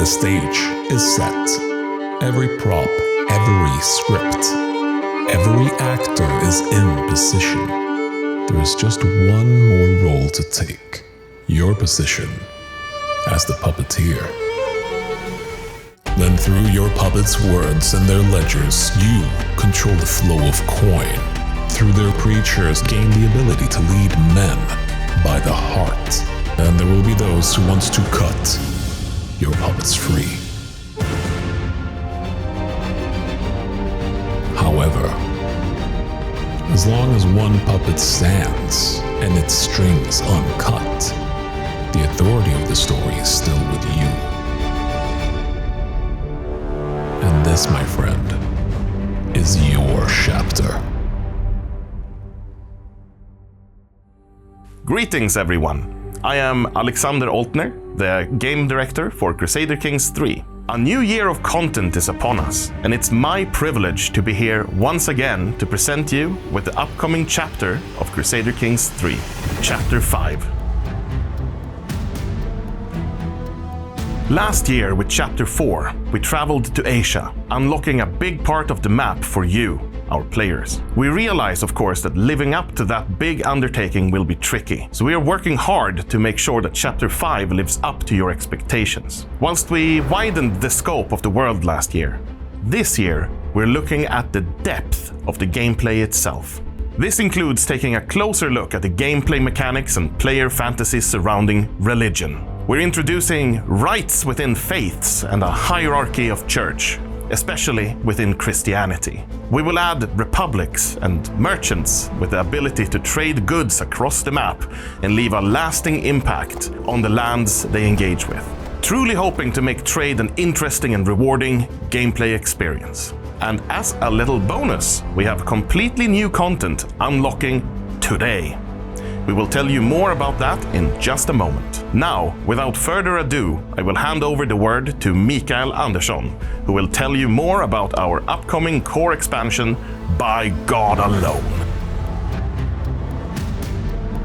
The stage is set. Every prop, every script, every actor is in position. There is just one more role to take. Your position as the puppeteer. Then through your puppets' words and their ledgers, you control the flow of coin. Through their creatures, gain the ability to lead men by the heart. And there will be those who want to cut your puppets free. However, as long as one puppet stands and its strings uncut, the authority of the story is still with you. And this, my friend, is your chapter. Greetings, everyone. I am Alexander Oltner, the game director for Crusader Kings III. A new year of content is upon us, and it's my privilege to be here once again to present you with the upcoming chapter of Crusader Kings III, Chapter 5. Last year with Chapter 4, we traveled to Asia, unlocking a big part of the map for you, our players. We realize, of course, that living up to that big undertaking will be tricky, so we are working hard to make sure that Chapter 5 lives up to your expectations. Whilst we widened the scope of the world last year, this year we're looking at the depth of the gameplay itself. This includes taking a closer look at the gameplay mechanics and player fantasies surrounding religion. We're introducing rites within faiths and a hierarchy of church, especially within Christianity. We will add republics and merchants with the ability to trade goods across the map and leave a lasting impact on the lands they engage with, truly hoping to make trade an interesting and rewarding gameplay experience. And as a little bonus, we have completely new content unlocking today. We will tell you more about that in just a moment. Now, without further ado, I will hand over the word to Mikael Andersson, who will tell you more about our upcoming core expansion, By God Alone.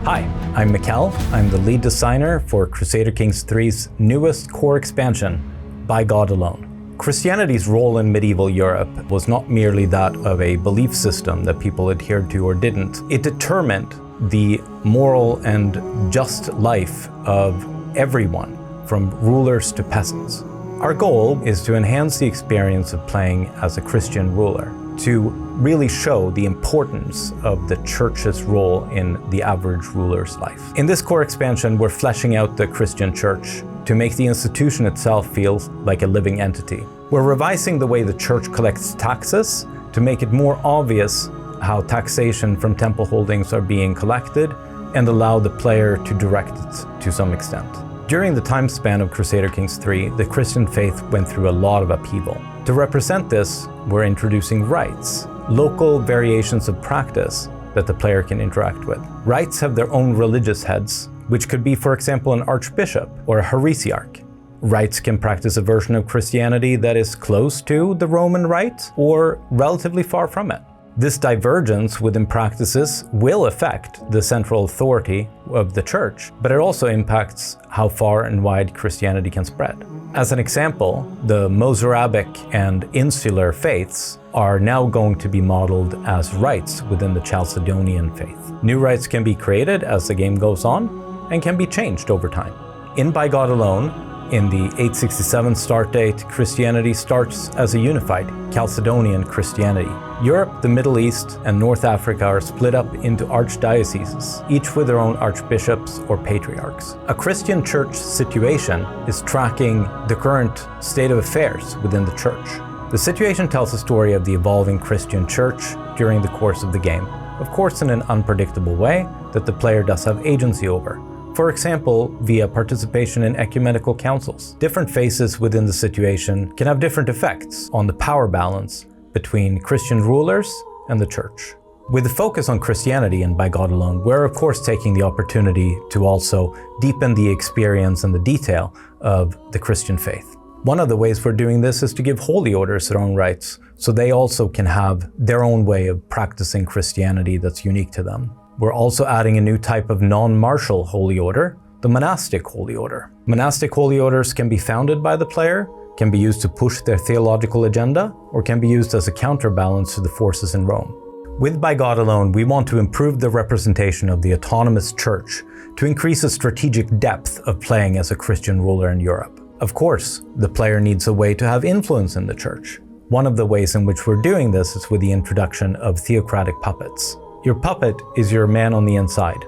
Hi, I'm Mikael. I'm the lead designer for Crusader Kings III's newest core expansion, By God Alone. Christianity's role in medieval Europe was not merely that of a belief system that people adhered to or didn't. It determined the moral and just life of everyone, from rulers to peasants. Our goal is to enhance the experience of playing as a Christian ruler, to really show the importance of the church's role in the average ruler's life. In this core expansion, we're fleshing out the Christian church to make the institution itself feel like a living entity. We're revising the way the church collects taxes to make it more obvious how taxation from temple holdings are being collected and allow the player to direct it to some extent. During the time span of Crusader Kings III, the Christian faith went through a lot of upheaval. To represent this, we're introducing rites, local variations of practice that the player can interact with. Rites have their own religious heads, which could be, for example, an archbishop or a heresiarch. Rites can practice a version of Christianity that is close to the Roman rite or relatively far from it. This divergence within practices will affect the central authority of the church, but it also impacts how far and wide Christianity can spread. As an example, the Mozarabic and insular faiths are now going to be modeled as rites within the Chalcedonian faith. New rites can be created as the game goes on and can be changed over time. In By God Alone, in the 867 start date, Christianity starts as a unified Chalcedonian Christianity. Europe, the Middle East, and North Africa are split up into archdioceses, each with their own archbishops or patriarchs. A Christian church situation is tracking the current state of affairs within the church. The situation tells a story of the evolving Christian church during the course of the game, of course in an unpredictable way that the player does have agency over. For example, via participation in ecumenical councils. Different phases within the situation can have different effects on the power balance between Christian rulers and the church. With the focus on Christianity and By God Alone, we're of course taking the opportunity to also deepen the experience and the detail of the Christian faith. One of the ways we're doing this is to give holy orders their own rights, so they also can have their own way of practicing Christianity that's unique to them. We're also adding a new type of non-martial holy order, the monastic holy order. Monastic holy orders can be founded by the player, can be used to push their theological agenda, or can be used as a counterbalance to the forces in Rome. With By God Alone, we want to improve the representation of the autonomous church to increase the strategic depth of playing as a Christian ruler in Europe. Of course, the player needs a way to have influence in the church. One of the ways in which we're doing this is with the introduction of theocratic puppets. Your puppet is your man on the inside.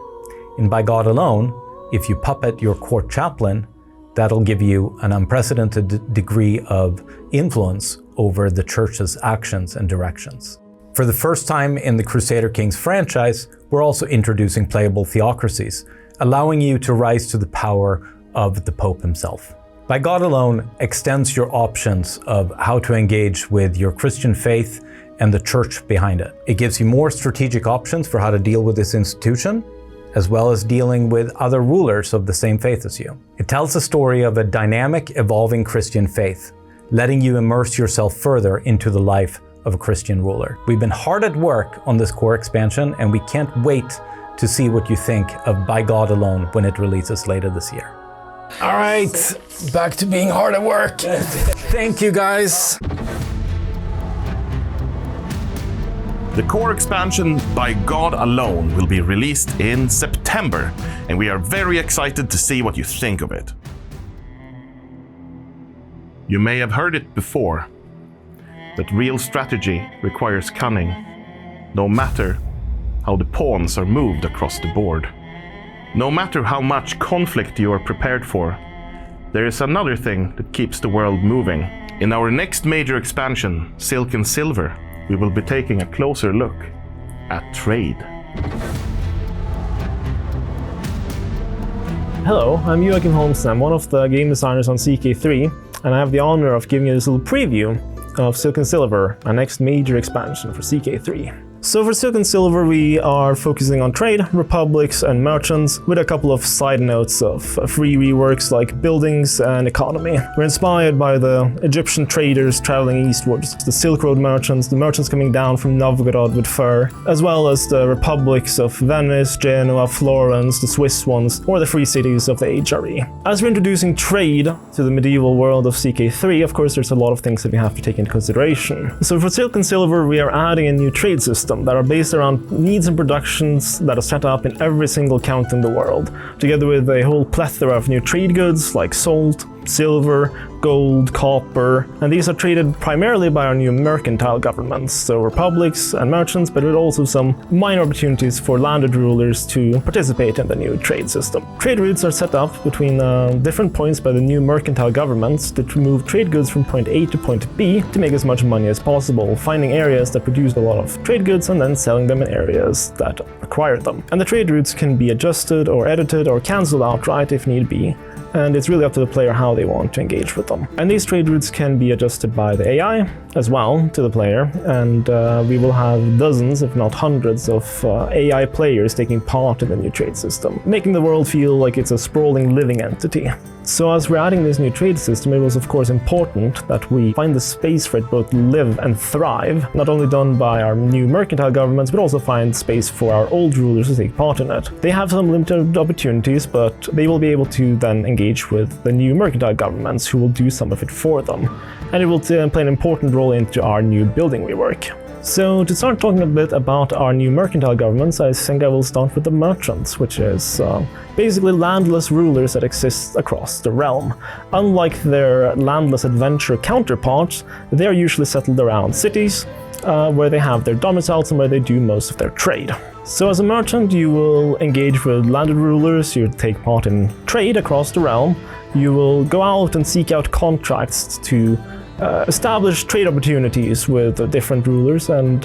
In By God Alone, if you puppet your court chaplain, that'll give you an unprecedented degree of influence over the church's actions and directions. For the first time in the Crusader Kings franchise, we're also introducing playable theocracies, allowing you to rise to the power of the Pope himself. By God Alone extends your options of how to engage with your Christian faith and the church behind it. It gives you more strategic options for how to deal with this institution, as well as dealing with other rulers of the same faith as you. It tells the story of a dynamic, evolving Christian faith, letting you immerse yourself further into the life of a Christian ruler. We've been hard at work on this core expansion, and we can't wait to see what you think of By God Alone when it releases later this year. All right, back to being hard at work. Thank you, guys. The core expansion By God Alone will be released in September, and we are very excited to see what you think of it. You may have heard it before, that real strategy requires cunning, no matter how the pawns are moved across the board. No matter how much conflict you are prepared for, there is another thing that keeps the world moving. In our next major expansion, Silk and Silver, we will be taking a closer look at trade. Hello, I'm Joachim Holmsten. I'm one of the game designers on CK3, and I have the honor of giving you this little preview of Silk and Silver, our next major expansion for CK3. So for Silk and Silver, we are focusing on trade, republics, and merchants, with a couple of side notes of free reworks like buildings and economy. We're inspired by the Egyptian traders traveling eastwards, the Silk Road merchants, the merchants coming down from Novgorod with fur, as well as the republics of Venice, Genoa, Florence, the Swiss ones, or the free cities of the HRE. As we're introducing trade to the medieval world of CK3, of course there's a lot of things that we have to take into consideration. So for Silk and Silver, we are adding a new trade system that are based around needs and productions that are set up in every single count in the world, together with a whole plethora of new trade goods like salt, silver, gold, copper, and these are traded primarily by our new mercantile governments, so republics and merchants, but with also some minor opportunities for landed rulers to participate in the new trade system. Trade routes are set up between different points by the new mercantile governments that move trade goods from point A to point B to make as much money as possible, finding areas that produce a lot of trade goods and then selling them in areas that acquire them. And the trade routes can be adjusted or edited or cancelled outright if need be, and it's really up to the player how they want to engage with them. And these trade routes can be adjusted by the AI as well to the player, and we will have dozens, if not hundreds, of AI players taking part in the new trade system, making the world feel like it's a sprawling living entity. So as we're adding this new trade system, it was of course important that we find the space for it both to live and thrive, not only done by our new mercantile governments, but also find space for our old rulers to take part in it. They have some limited opportunities, but they will be able to then engage with the new mercantile governments who will do some of it for them. And it will play an important role into our new building rework. So to start talking a bit about our new mercantile governments, I think I will start with the merchants, which is basically landless rulers that exist across the realm. Unlike their landless adventure counterparts, they are usually settled around cities, where they have their domiciles and where they do most of their trade. So as a merchant, you will engage with landed rulers, you take part in trade across the realm, you will go out and seek out contracts to establish trade opportunities with different rulers, and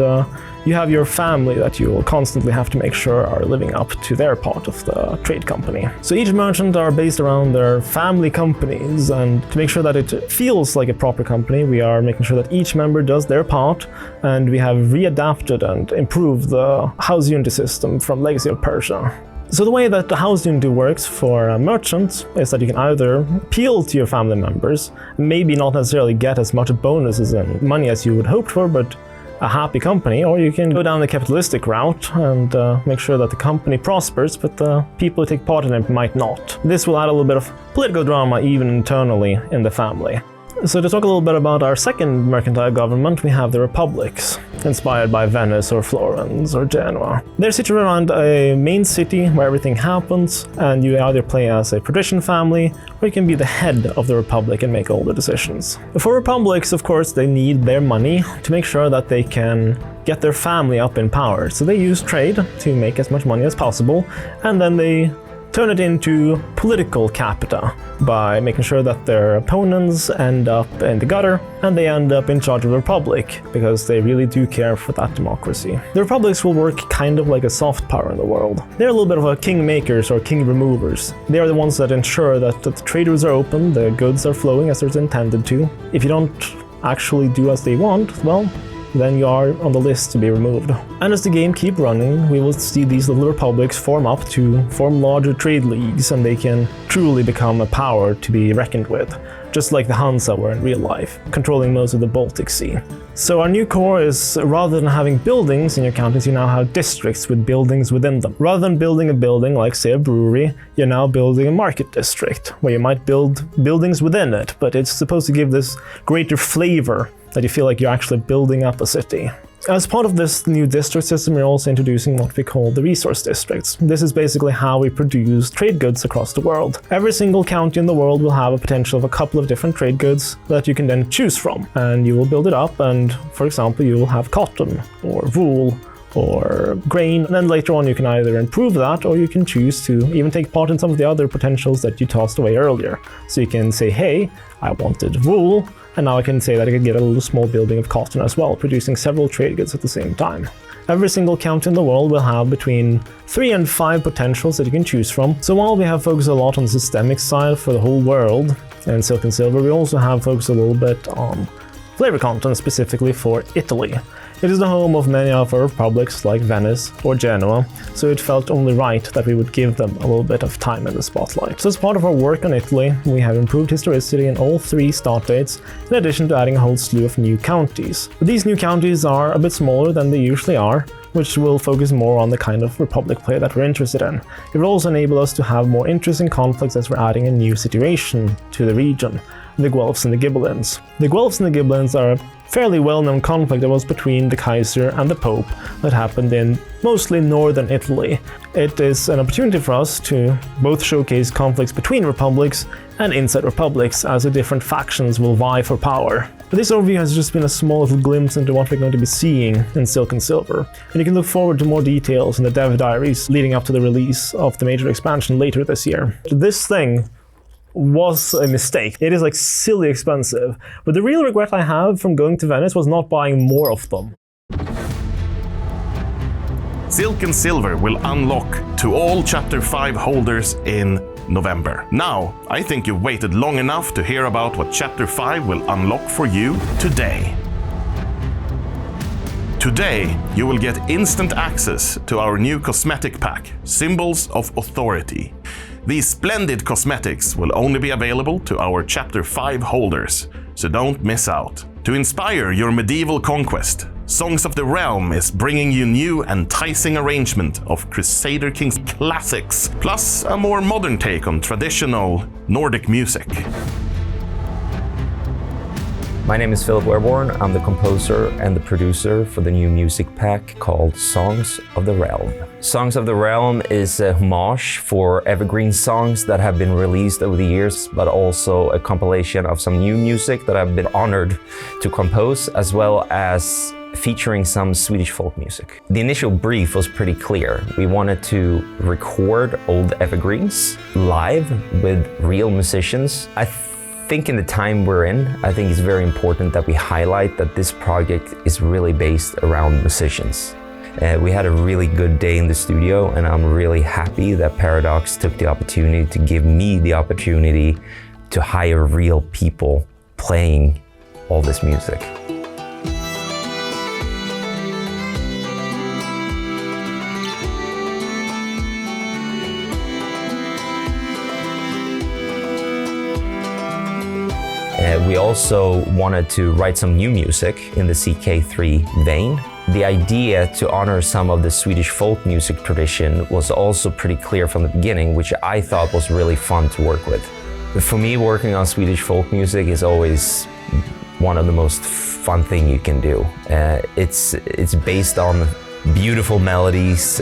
you have your family that you will constantly have to make sure are living up to their part of the trade company. So each merchant are based around their family companies, and to make sure that it feels like a proper company, we are making sure that each member does their part, and we have readapted and improved the house unity system from Legacy of Persia. So the way that the house unity works for merchants is that you can either appeal to your family members, maybe not necessarily get as much bonuses and money as you would hope for, but a happy company, or you can go down the capitalistic route and make sure that the company prospers, but the people who take part in it might not. This will add a little bit of political drama even internally in the family. So to talk a little bit about our second mercantile government, we have the republics, inspired by Venice or Florence or Genoa. They're situated around a main city where everything happens, and you either play as a patrician family, or you can be the head of the republic and make all the decisions. For republics, of course, they need their money to make sure that they can get their family up in power. So they use trade to make as much money as possible, and then they turn it into political capita by making sure that their opponents end up in the gutter and they end up in charge of the republic, because they really do care for that democracy. The republics will work kind of like a soft power in the world. They're a little bit of a king makers or king removers. They are the ones that ensure that the trade routes are open, the goods are flowing as they're intended to. If you don't actually do as they want, well, then you are on the list to be removed. And as the game keeps running, we will see these little republics form up to form larger trade leagues, and they can truly become a power to be reckoned with, just like the Hansa were in real life, controlling most of the Baltic Sea. So our new core is, rather than having buildings in your counties, you now have districts with buildings within them. Rather than building a building like, say, a brewery, you're now building a market district, where you might build buildings within it, but it's supposed to give this greater flavor that you feel like you're actually building up a city. As part of this new district system, we're also introducing what we call the resource districts. This is basically how we produce trade goods across the world. Every single county in the world will have a potential of a couple of different trade goods that you can then choose from. And you will build it up, and for example, you will have cotton or wool or grain, and then later on you can either improve that, or you can choose to even take part in some of the other potentials that you tossed away earlier. So you can say, hey, I wanted wool, and now I can say that I could get a little small building of cotton as well, producing several trade goods at the same time. Every single county in the world will have between 3 and 5 potentials that you can choose from. So while we have focused a lot on the systemic side for the whole world and Silk and Silver, we also have focused a little bit on flavor content specifically for Italy. It is the home of many of our republics like Venice or Genoa, so it felt only right that we would give them a little bit of time in the spotlight. So as part of our work on Italy, we have improved historicity in all 3 start dates, in addition to adding a whole slew of new counties. But these new counties are a bit smaller than they usually are, which will focus more on the kind of republic play that we're interested in. It will also enable us to have more interesting conflicts as we're adding a new situation to the region, the Guelphs and the Ghibellines. The Guelphs and the Ghibellines are a fairly well-known conflict that was between the Kaiser and the Pope that happened in mostly northern Italy. It is an opportunity for us to both showcase conflicts between republics and inside republics, as the different factions will vie for power. But this overview has just been a small little glimpse into what we're going to be seeing in Silk and Silver, and you can look forward to more details in the dev diaries leading up to the release of the major expansion later this year. This thing was a mistake. It is like silly expensive, but the real regret I have from going to Venice was not buying more of them. Silk and Silver will unlock to all Chapter 5 holders in November. Now, I think you've waited long enough to hear about what Chapter 5 will unlock for you today. Today, you will get instant access to our new cosmetic pack, Symbols of Authority. These splendid cosmetics will only be available to our Chapter 5 holders, so don't miss out. To inspire your medieval conquest, Songs of the Realm is bringing you new enticing arrangement of Crusader Kings classics, plus a more modern take on traditional Nordic music. My name is Philip Werborn. I'm the composer and the producer for the new music pack called Songs of the Realm. Songs of the Realm is a homage for evergreen songs that have been released over the years, but also a compilation of some new music that I've been honored to compose, as well as featuring some Swedish folk music. The initial brief was pretty clear. We wanted to record old evergreens live with real musicians. I think in the time we're in, I think it's very important that we highlight that this project is really based around musicians. We had a really good day in the studio, and I'm really happy that Paradox took the opportunity to give me the opportunity to hire real people playing all this music. We also wanted to write some new music in the CK3 vein. The idea to honor some of the Swedish folk music tradition was also pretty clear from the beginning, which I thought was really fun to work with. For me, working on Swedish folk music is always one of the most fun thing you can do. It's based on beautiful melodies,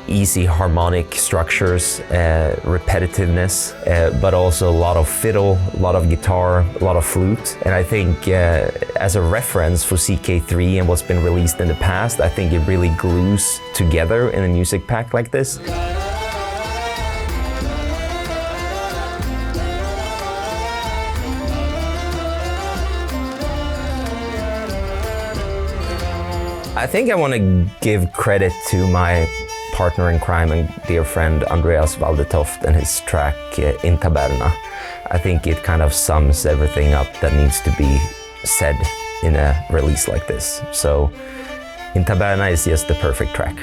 easy harmonic structures, repetitiveness, but also a lot of fiddle, a lot of guitar, a lot of flute. And I think as a reference for CK3 and what's been released in the past, I think it really glues together in a music pack like this. I think I want to give credit to my partner in crime and dear friend Andreas Valdetoft and his track In Taberna. I think it kind of sums everything up that needs to be said in a release like this. So In Taberna is just the perfect track.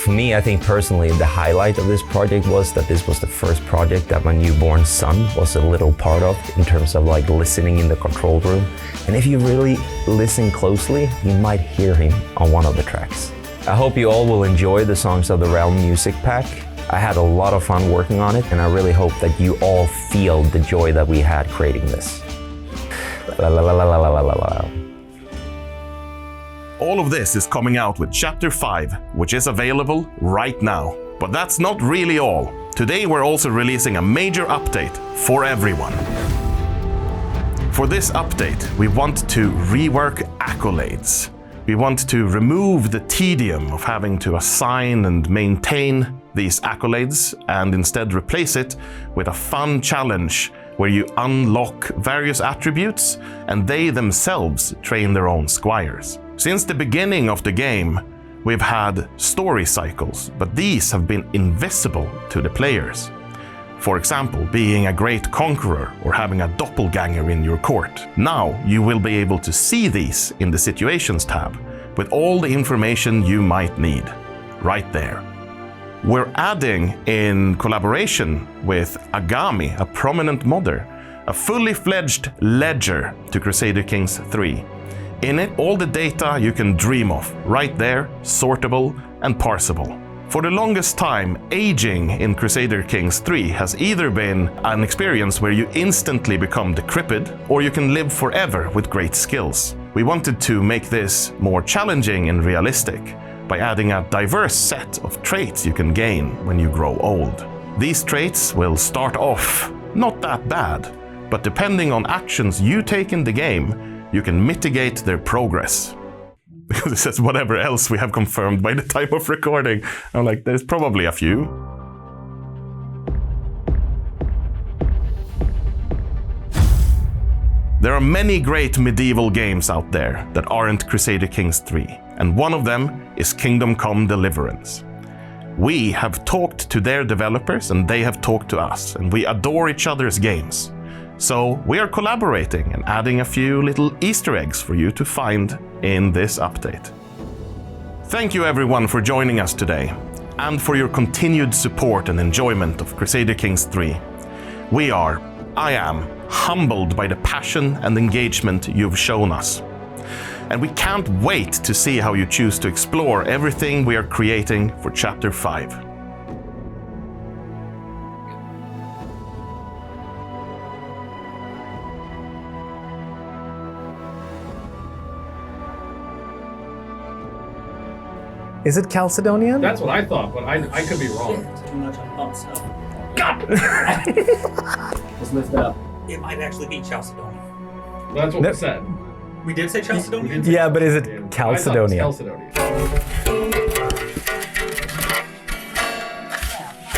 For me, I think personally, the highlight of this project was that this was the first project that my newborn son was a little part of in terms of like listening in the control room. And if you really listen closely, you might hear him on one of the tracks. I hope you all will enjoy the Songs of the Realm music pack. I had a lot of fun working on it, and I really hope that you all feel the joy that we had creating this. La la la la la la la la. All of this is coming out with Chapter 5, which is available right now. But that's not really all. Today we're also releasing a major update for everyone. For this update, we want to rework accolades. We want to remove the tedium of having to assign and maintain these accolades and instead replace it with a fun challenge where you unlock various attributes and they themselves train their own squires. Since the beginning of the game, we've had story cycles, but these have been invisible to the players. For example, being a great conqueror or having a doppelganger in your court. Now you will be able to see these in the Situations tab with all the information you might need, right there. We're adding, in collaboration with Agami, a prominent modder, a fully fledged ledger to Crusader Kings III. In it, all the data you can dream of, right there, sortable and parsable. For the longest time, aging in Crusader Kings III has either been an experience where you instantly become decrepit, or you can live forever with great skills. We wanted to make this more challenging and realistic by adding a diverse set of traits you can gain when you grow old. These traits will start off not that bad, but depending on actions you take in the game, you can mitigate their progress. Because it says whatever else we have confirmed by the time of recording. I'm like, there's probably a few. There are many great medieval games out there that aren't Crusader Kings III, and one of them is Kingdom Come Deliverance. We have talked to their developers and they have talked to us, and we adore each other's games. So we are collaborating and adding a few little Easter eggs for you to find in this update. Thank you everyone for joining us today and for your continued support and enjoyment of Crusader Kings III. I am humbled by the passion and engagement you've shown us. And we can't wait to see how you choose to explore everything we are creating for Chapter 5. Is it Chalcedonian? That's what I thought, but I could be wrong. Too much on stuff. God! Just lift it up. It might actually be Chalcedonian. Well, that's what we said. We did say Chalcedonian? Yeah, but is it Chalcedonian? I thought it was Chalcedonian.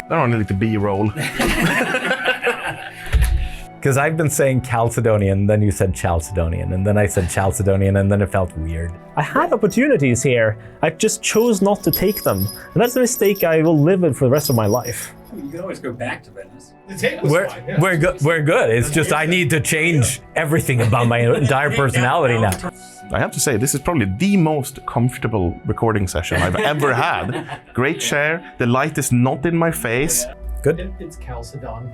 Där har ni lite B-roll. Because I've been saying Chalcedonian, then you said Chalcedonian, and then I said Chalcedonian, and then it felt weird. I had opportunities here. I just chose not to take them. And that's a mistake I will live with for the rest of my life. You can always go back to Venice. The tape was We're, fine, yeah. we're good. We're good. It's just I need to change everything about my entire personality now. I have to say, this is probably the most comfortable recording session I've ever had. Great chair, the light is not in my face. Good. It's Chalcedon.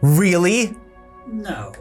Really? No.